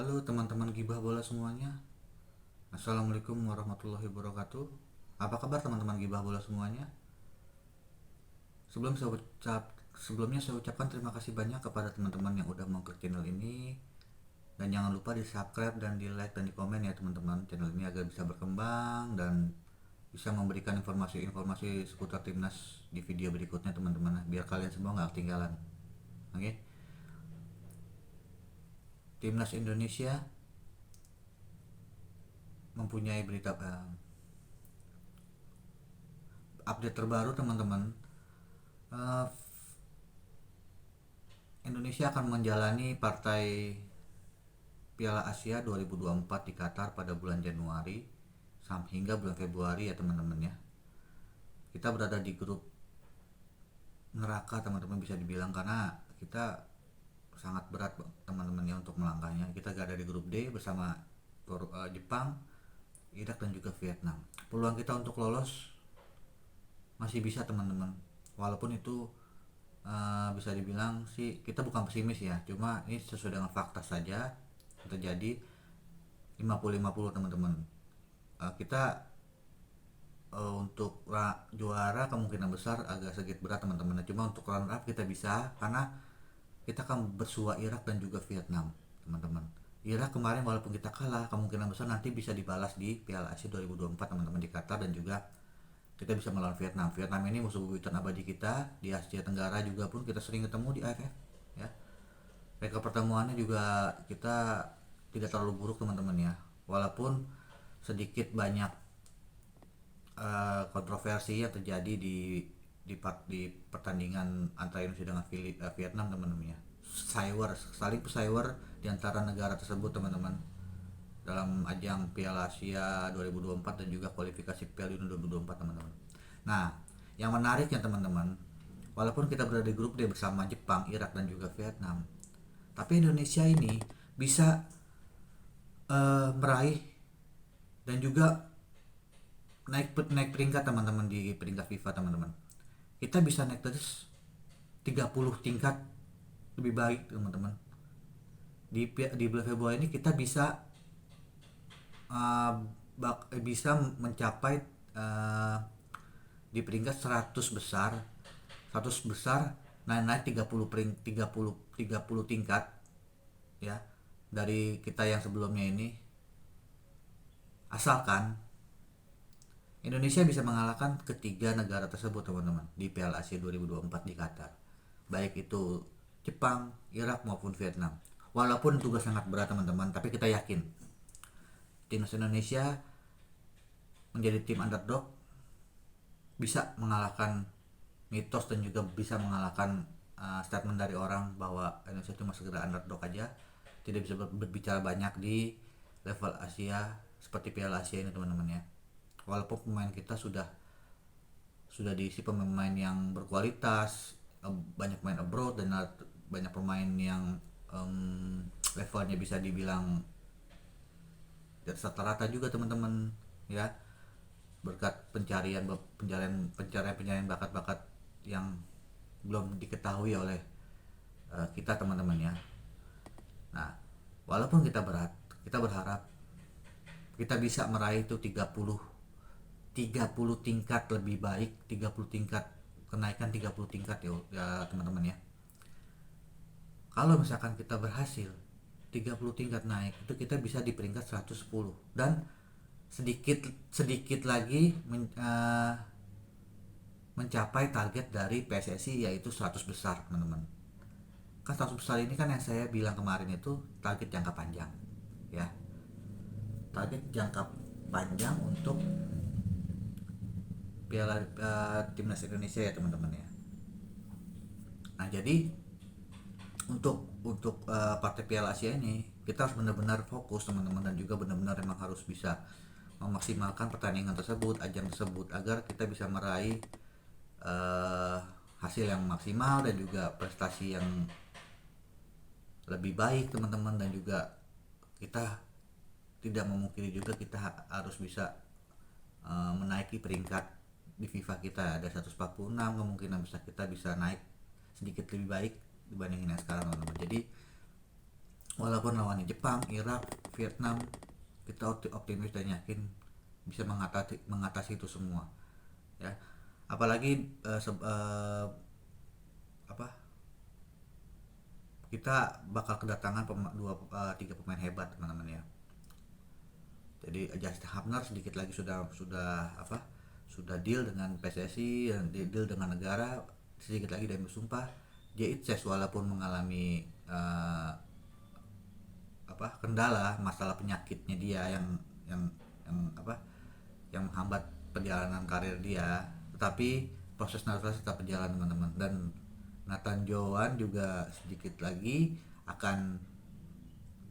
Halo teman-teman gibah bola semuanya. Assalamualaikum warahmatullahi wabarakatuh. Apa kabar teman-teman gibah bola semuanya? Sebelum saya ucap Sebelumnya saya ucapkan terima kasih banyak kepada teman-teman yang udah mau ke channel ini, dan jangan lupa di subscribe dan di like dan di komen ya teman-teman, channel ini agar bisa berkembang dan bisa memberikan informasi-informasi seputar timnas di video berikutnya teman-teman, biar kalian semua nggak ketinggalan. Oke. Timnas Indonesia mempunyai berita update terbaru teman-teman. Eh, Indonesia akan menjalani partai Piala Asia 2024 di Qatar pada bulan Januari sampai hingga bulan Februari ya teman-teman ya. Kita berada di grup neraka teman-teman, bisa dibilang, karena kita sangat berat teman-teman ya untuk melangkahnya. Kita gak ada di grup D bersama Jepang, Irak dan juga Vietnam. Peluang kita untuk lolos masih bisa teman-teman. Walaupun itu bisa dibilang sih kita bukan pesimis ya, cuma ini sesuai dengan fakta saja terjadi 50-50 teman-teman. Kita untuk juara kemungkinan besar agak sedikit berat teman-teman, cuma untuk runner up kita bisa, karena kita akan bersua Irak dan juga Vietnam teman-teman. Irak kemarin walaupun kita kalah, kemungkinan besar nanti bisa dibalas di Piala Asia 2024 teman-teman di Qatar, dan juga kita bisa melawan Vietnam. Vietnam ini musuh bebuyutan abadi kita di Asia Tenggara, juga pun kita sering ketemu di AFF ya. Mereka pertemuannya juga kita tidak terlalu buruk teman-teman ya, walaupun sedikit banyak kontroversi yang terjadi di pertandingan antara Indonesia dengan Vietnam teman-teman ya. Saling pesaiwer di antara negara tersebut teman-teman, dalam ajang Piala Asia 2024 dan juga kualifikasi Piala Dunia 2024 teman-teman. Nah, yang menariknya teman-teman, walaupun kita berada di grup D bersama Jepang, Irak dan juga Vietnam, tapi Indonesia ini bisa meraih dan juga naik peringkat teman-teman di peringkat FIFA teman-teman. Kita bisa naik terus 30 tingkat lebih baik teman-teman. Di bulan Februari ini kita uh, bisa mencapai uh, di peringkat 100 besar. 100 besar naik 30 tingkat ya dari kita yang sebelumnya ini, asalkan Indonesia bisa mengalahkan ketiga negara tersebut teman-teman di Piala Asia 2024 di Qatar, baik itu Jepang, Irak maupun Vietnam. Walaupun tugas sangat berat teman-teman, tapi kita yakin timnas Indonesia menjadi tim underdog bisa mengalahkan mitos dan juga bisa mengalahkan statement dari orang bahwa Indonesia cuma sekedar underdog aja, tidak bisa berbicara banyak di level Asia seperti Piala Asia ini teman-teman ya. Walaupun pemain kita sudah diisi pemain yang berkualitas, banyak pemain abroad dan banyak pemain yang levelnya bisa dibilang di atas rata-rata juga teman-teman ya, berkat pencarian bakat-bakat yang belum diketahui oleh kita teman-teman ya. Nah, walaupun kita berat, kita berharap kita bisa meraih itu 30 tingkat lebih baik, 30 tingkat kenaikan, 30 tingkat ya teman-teman ya. Kalau misalkan kita berhasil 30 tingkat naik, itu kita bisa di peringkat 110, dan sedikit sedikit lagi mencapai target dari PSSI, yaitu 100 besar teman-teman. Kan 100 besar ini kan yang saya bilang kemarin itu target jangka panjang ya, target jangka panjang untuk Piala timnas Indonesia ya teman-teman ya. Nah, jadi untuk partai Piala Asia ini kita harus benar-benar fokus teman-teman, dan juga benar-benar memang harus bisa memaksimalkan pertandingan tersebut, ajang tersebut, agar kita bisa meraih uh, hasil yang maksimal dan juga prestasi yang lebih baik teman-teman, dan juga kita tidak memungkiri juga kita harus bisa menaiki peringkat di FIFA. Kita ada 146, kemungkinan bisa naik sedikit lebih baik dibandingin yang sekarang teman-teman. Jadi walaupun lawannya Jepang, Irak, Vietnam, kita optimis dan yakin bisa mengatasi itu semua ya. Apalagi apa kita bakal kedatangan tiga pemain hebat teman-teman ya. Jadi Justin Hubner sedikit lagi sudah deal dengan PSSI dan deal dengan negara, sedikit lagi dan bersumpah. Itses walaupun mengalami kendala masalah penyakitnya dia yang apa yang menghambat perjalanan karir dia, tetapi proses naturalisasi tetap berjalan teman-teman. Dan Nathan Joan juga sedikit lagi akan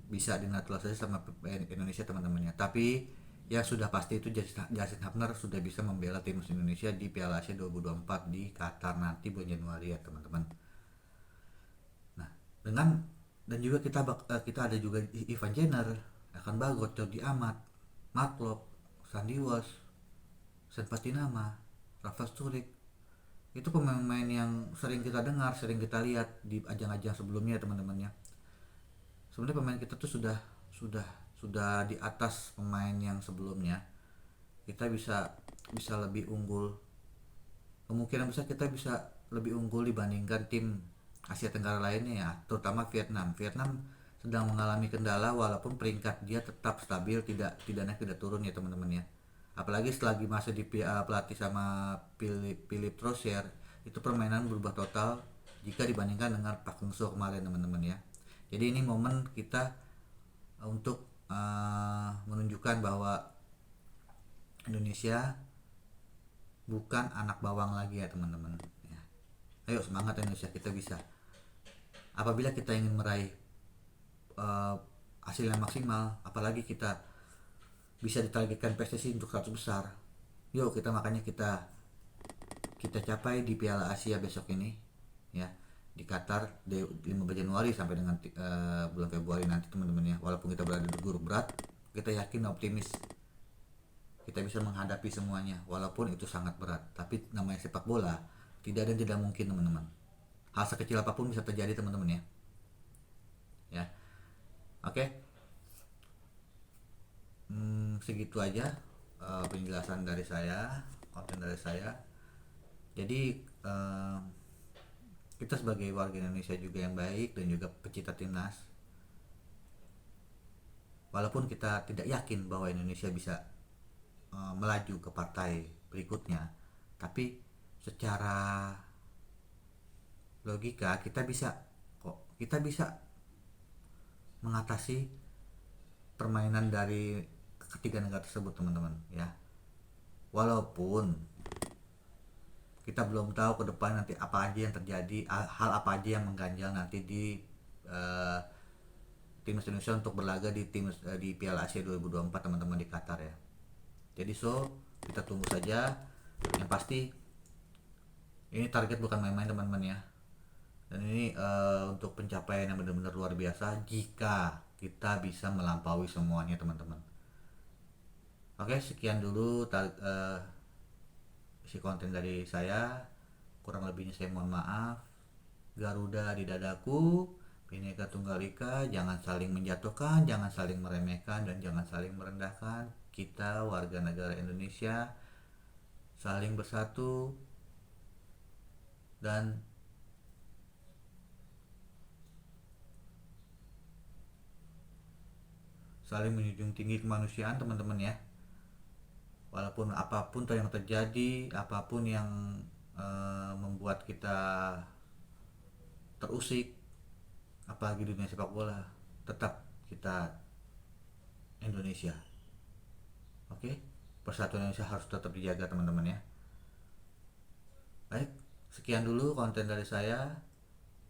bisa dinaturalisasi sama Indonesia teman-temannya. Tapi yang sudah pasti itu Justin Hubner sudah bisa membela timnas Indonesia di Piala Asia 2024 di Qatar nanti bulan Januari ya teman-teman. Nah, dan juga kita ada juga Ivan Jenner, akan Bagot, Jordi Amat, Mark Sandy Walsh, Sen Patinama, Rafa Sturik. Itu pemain-pemain yang sering kita dengar, sering kita lihat di ajang-ajang sebelumnya teman-temannya. Sebenarnya pemain kita tuh sudah di atas pemain yang sebelumnya. Kita bisa lebih unggul. Kemungkinan besar kita bisa lebih unggul dibandingkan tim Asia Tenggara lainnya ya, terutama Vietnam. Vietnam sedang mengalami kendala walaupun peringkat dia tetap stabil, tidak naik tidak turun ya teman-teman ya. Apalagi selagi masih pelatih sama Philip Trosier, itu permainan berubah total jika dibandingkan dengan Park Hang-seo kemarin teman-teman ya. Jadi ini momen kita untuk menunjukkan bahwa Indonesia bukan anak bawang lagi ya teman-teman ya. Ayo semangat Indonesia, kita bisa. Apabila kita ingin meraih hasil yang maksimal, apalagi kita bisa ditargetkan PSSI untuk 100 besar, yuk kita capai di Piala Asia besok ini ya, di Qatar 15 Januari sampai dengan bulan Februari nanti teman-teman ya. Walaupun kita berada di grup berat, kita yakin optimis kita bisa menghadapi semuanya, walaupun itu sangat berat. Tapi namanya sepak bola, tidak ada yang tidak mungkin teman-teman. Hal sekecil apapun bisa terjadi teman-teman ya. Oke. Segitu aja penjelasan dari saya, konten dari saya. Jadi kita sebagai warga Indonesia juga yang baik dan juga pecinta timnas, walaupun kita tidak yakin bahwa Indonesia bisa melaju ke partai berikutnya, tapi secara logika kita bisa mengatasi permainan dari ketiga negara tersebut teman-teman ya. Walaupun kita belum tahu ke depan nanti apa aja yang terjadi, hal apa aja yang mengganjal nanti di timnas Indonesia untuk berlaga di Piala Asia 2024 teman-teman di Qatar ya. Jadi kita tunggu saja. Yang pasti ini target bukan main-main teman-teman ya. Dan ini untuk pencapaian yang benar-benar luar biasa jika kita bisa melampaui semuanya teman-teman. Oke, sekian dulu isi konten dari saya. Kurang lebihnya saya mohon maaf. Garuda di dadaku, Bhinneka Tunggal Ika, jangan saling menjatuhkan, jangan saling meremehkan, dan jangan saling merendahkan. Kita warga negara Indonesia saling bersatu dan saling menjunjung tinggi kemanusiaan teman-teman ya. Walaupun apapun yang terjadi, apapun yang membuat kita terusik, apalagi di dunia sepak bola, tetap kita Indonesia. Oke, persatuan Indonesia harus tetap dijaga teman-teman ya. Baik, sekian dulu konten dari saya.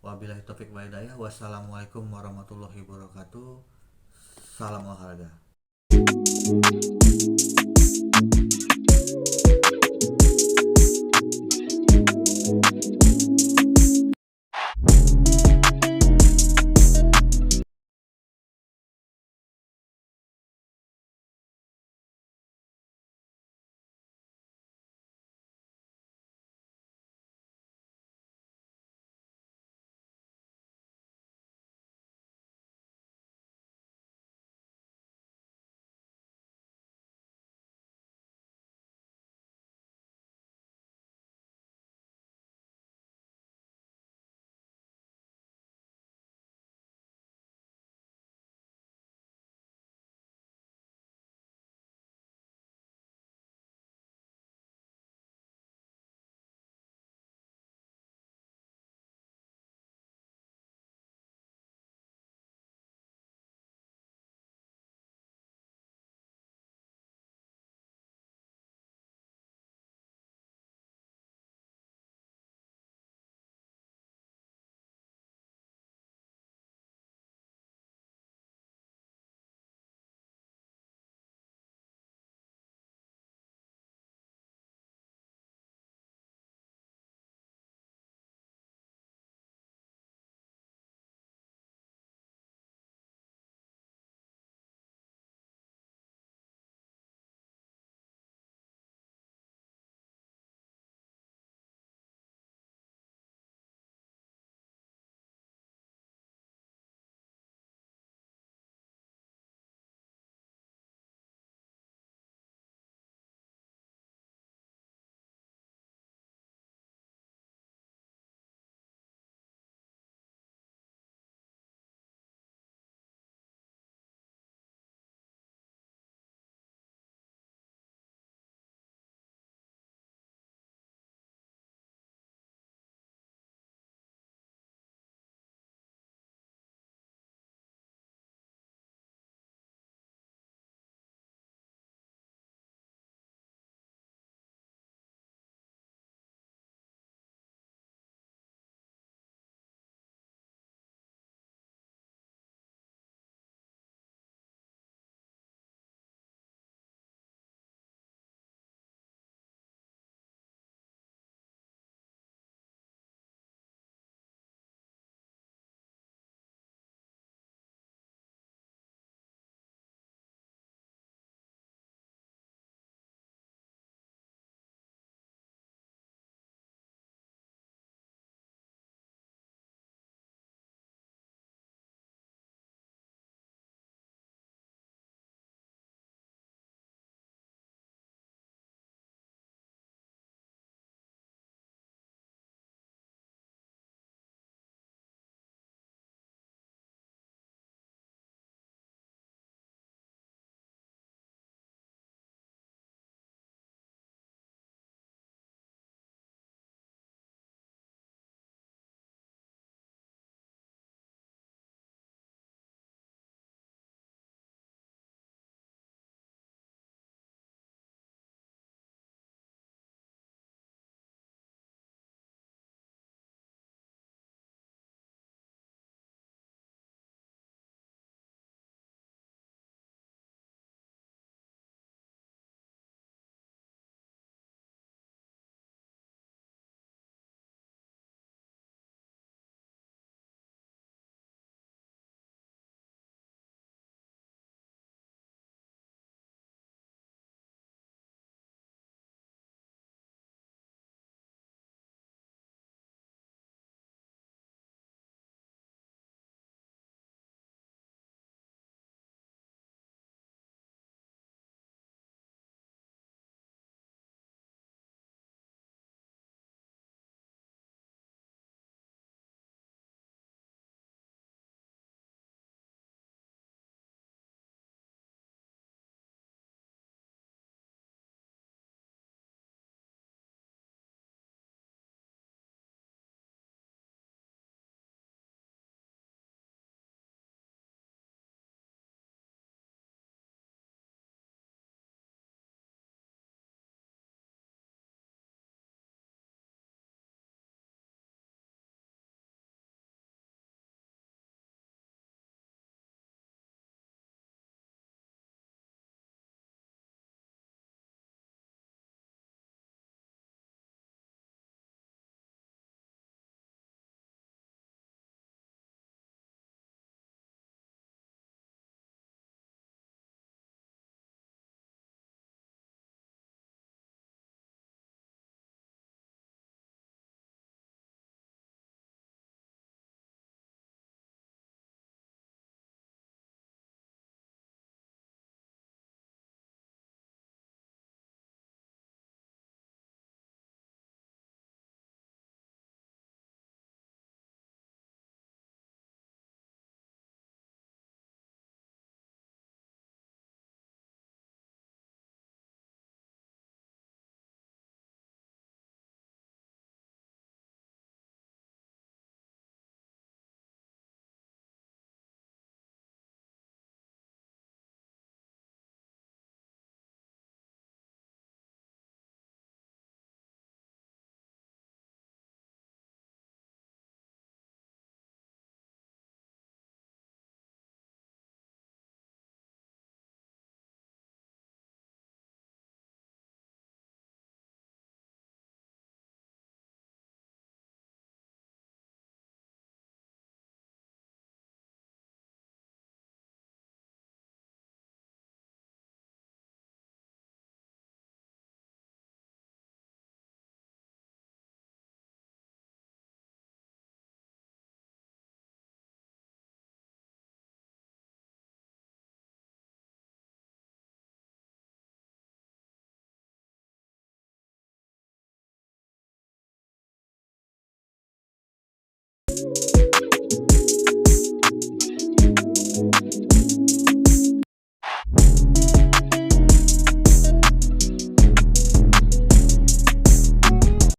Wabillahi taufik wal hidayah. Wassalamualaikum warahmatullahi wabarakatuh. Salam olahraga.